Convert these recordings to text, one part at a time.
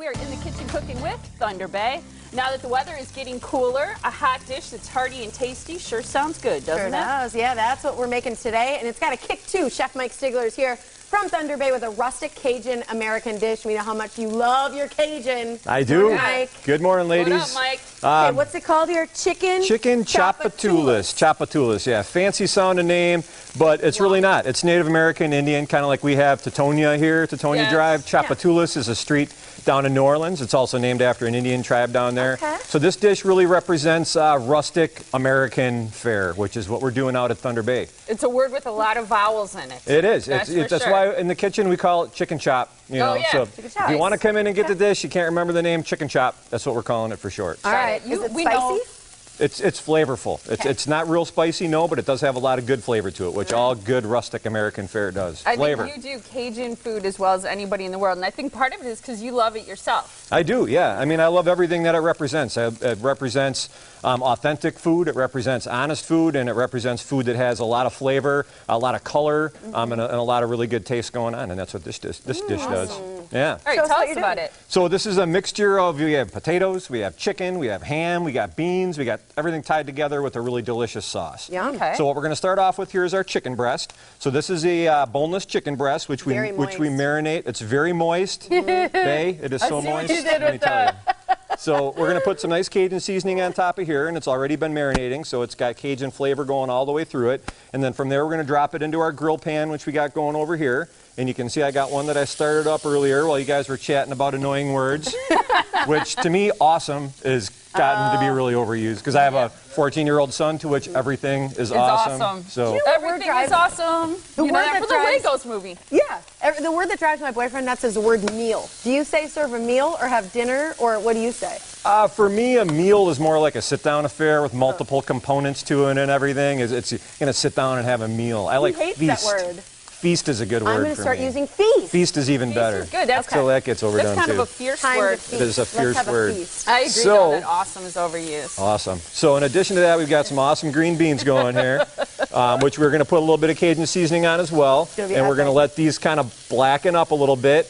We are in the kitchen cooking with Thunder Bay. Now that the weather is getting cooler, a hot dish that's hearty and tasty sure sounds good, doesn't it? Sure does. Yeah, that's what we're making today, and it's got a kick too. Chef Mike Stigler is here from Thunder Bay with a rustic Cajun American dish. We know how much you love your Cajun. I do. Morning, Mike. Good morning, ladies. What up, Mike? Okay, what's it called here? Chicken Chchoupitoulas. Chop-a-TOO-laas, yeah. Fancy sounding name, but it's really not. It's Native American Indian, kind of like we have Tatonia here, Tatonia Drive. Chop-a-TOO-laas is a street down in New Orleans. It's also named after an Indian tribe down there. Okay. So this dish really represents rustic American fare, which is what we're doing out at Thunder Bay. It's a word with a lot of vowels in it. It is. That's why in the kitchen we call it chicken chop. You know, so if you want to come in and get the dish, you can't remember the name, chicken chop. That's what we're calling it for short. All right. Is it spicy? It's flavorful. It's not real spicy, no, but it does have a lot of good flavor to it, which all good rustic American fare does. Flavor. I think you do Cajun food as well as anybody in the world, and I think part of it is because you love it yourself. I do, yeah. I mean, I love everything that it represents. It represents authentic food, it represents honest food, and it represents food that has a lot of flavor, a lot of color, and a lot of really good taste going on, and that's what this dish does. Yeah. All right, tell us about it. So this is a mixture of, we have potatoes, we have chicken, we have ham, we got beans, we got everything tied together with a really delicious sauce. Yum. Okay. So what we're going to start off with here is our chicken breast. So this is a boneless chicken breast, which we marinate. It's very moist. Bay, it is so moist. Let me tell you. So we're going to put some nice Cajun seasoning on top of here, and it's already been marinating, so it's got Cajun flavor going all the way through it. And then from there, we're going to drop it into our grill pan, which we got going over here. And you can see I got one that I started up earlier while you guys were chatting about annoying words, which to me, awesome is gotten to be really overused, because I have a 14-year-old son to which everything is awesome. So everything is awesome. The word that from the Legos movie. Yeah. The word that drives my boyfriend nuts is the word meal. Do you say serve a meal or have dinner, or what do you say? For me, a meal is more like a sit-down affair with multiple components to it and everything. It's going to sit down and have a meal. I like feast. That word. Feast is a good word for me. I'm going to start using feast. Feast is even better. Feast is good. That's so that gets overdone too. That's kind of a fierce word. It is a fierce word. I agree though, that awesome is overused. Awesome. So in addition to that, we've got some awesome green beans going here, which we're going to put a little bit of Cajun seasoning on as well. And we're going to let these kind of blacken up a little bit.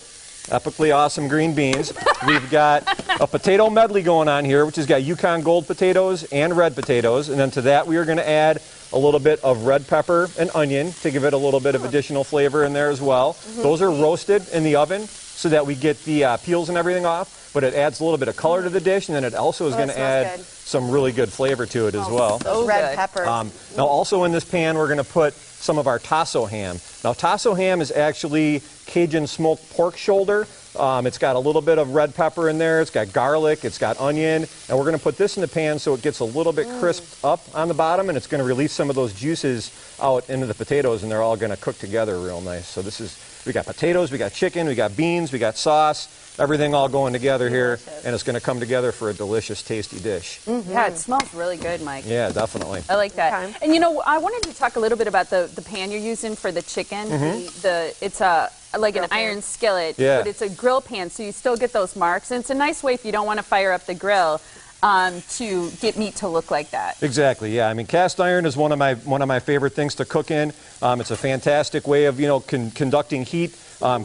Epically awesome green beans. We've got a potato medley going on here, which has got Yukon Gold potatoes and red potatoes. And then to that, we are going to add a little bit of red pepper and onion to give it a little bit of additional flavor in there as well. Those are roasted in the oven so that we get the peels and everything off, but it adds a little bit of color to the dish, and then it also is going to add some really good flavor to it as well. Those red peppers. Now also in this pan, we're going to put some of our Tasso ham. Now Tasso ham is actually Cajun smoked pork shoulder. It's got a little bit of red pepper in there, it's got garlic, it's got onion, and we're going to put this in the pan so it gets a little bit crisped up on the bottom, and it's going to release some of those juices out into the potatoes, and they're all going to cook together real nice. So this is, we got potatoes, we got chicken, we got beans, we got sauce, everything all going together here, and it's going to come together for a delicious, tasty dish. Yeah, it smells really good, Mike. Yeah, definitely. I like that. And you know, I wanted to talk a little bit about the pan you're using for the chicken. It's like an iron skillet, but it's a grill pan, so you still get those marks. And it's a nice way if you don't want to fire up the grill to get meat to look like that. Exactly. Yeah. I mean, cast iron is one of my favorite things to cook in. It's a fantastic way of conducting heat,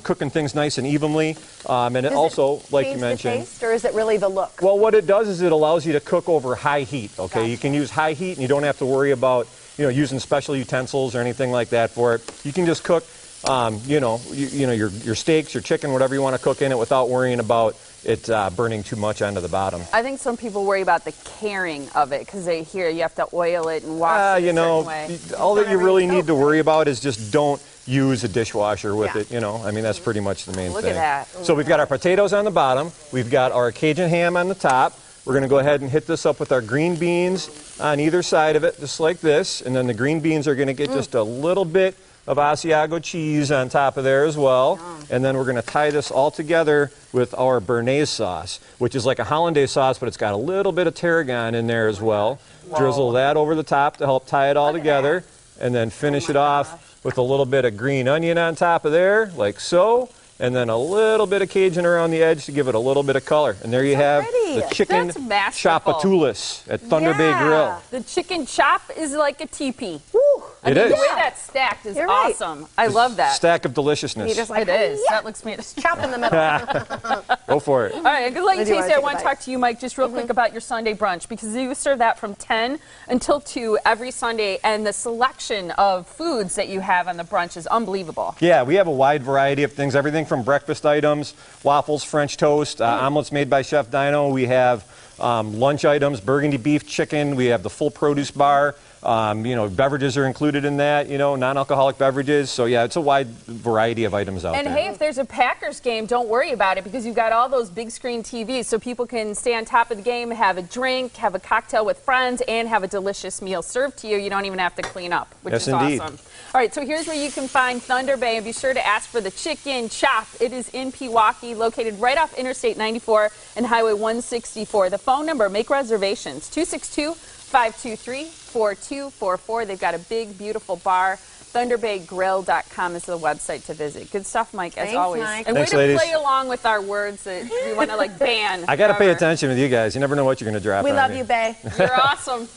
cooking things nice and evenly, and it also, like you mentioned, the taste, or is it really the look? Well, what it does is it allows you to cook over high heat. Okay, you can use high heat, and you don't have to worry about using special utensils or anything like that for it. You can just cook. Your steaks, your chicken, whatever you want to cook in it without worrying about it burning too much onto the bottom. I think some people worry about the caring of it because they hear you have to oil it and wash it a certain way. All that you really need to worry about is just don't use a dishwasher with it, I mean, that's pretty much the main thing. Look at that. So we've got our potatoes on the bottom. We've got our Cajun ham on the top. We're going to go ahead and hit this up with our green beans on either side of it, just like this. And then the green beans are going to get just a little bit of Asiago cheese on top of there as well. And then we're going to tie this all together with our bearnaise sauce, which is like a hollandaise sauce, but it's got a little bit of tarragon in there as well. Drizzle that over the top to help tie it all together, and then finish it off with a little bit of green onion on top of there, like so. And then a little bit of Cajun around the edge to give it a little bit of color. And there you have the chicken chop-a-TOO-laas at Thunder Bay Grill. The chicken chop is like a teepee. Woo. I It mean, is. The way that's stacked is awesome. I love that. Stack of deliciousness. Just like, It is. yeah. That looks me. Just chop in the middle. Go for it. All right, I'm going to let you I do taste wanna it. I take want a to bite. talk to you, Mike, just real quick about your Sunday brunch, because you serve that from 10 until 2 every Sunday, and the selection of foods that you have on the brunch is unbelievable. Yeah, we have a wide variety of things, everything from breakfast items, waffles, French toast, omelets made by Chef Dino. We have lunch items, burgundy beef, chicken. We have the full produce bar. Beverages are included in that, non-alcoholic beverages. So, yeah, it's a wide variety of items out there. And hey, if there's a Packers game, don't worry about it, because you've got all those big screen TVs, so people can stay on top of the game, have a drink, have a cocktail with friends, and have a delicious meal served to you. You don't even have to clean up, which is indeed. awesome. All right, so here's where you can find Thunder Bay, and be sure to ask for the chicken chop. It is in Pewaukee, located right off Interstate 94 and Highway 164. The phone number, make reservations, 262-523-4244. They've got a big, beautiful bar. ThunderBayGril.com is the website to visit. Good stuff, Mike, as Thanks, always. Mike. And Thanks, way to ladies. play along with our words that we want to ban. I got to pay forever. attention with you guys. You never know what you're going to drop We on love me. you, Bay. You're awesome. Rock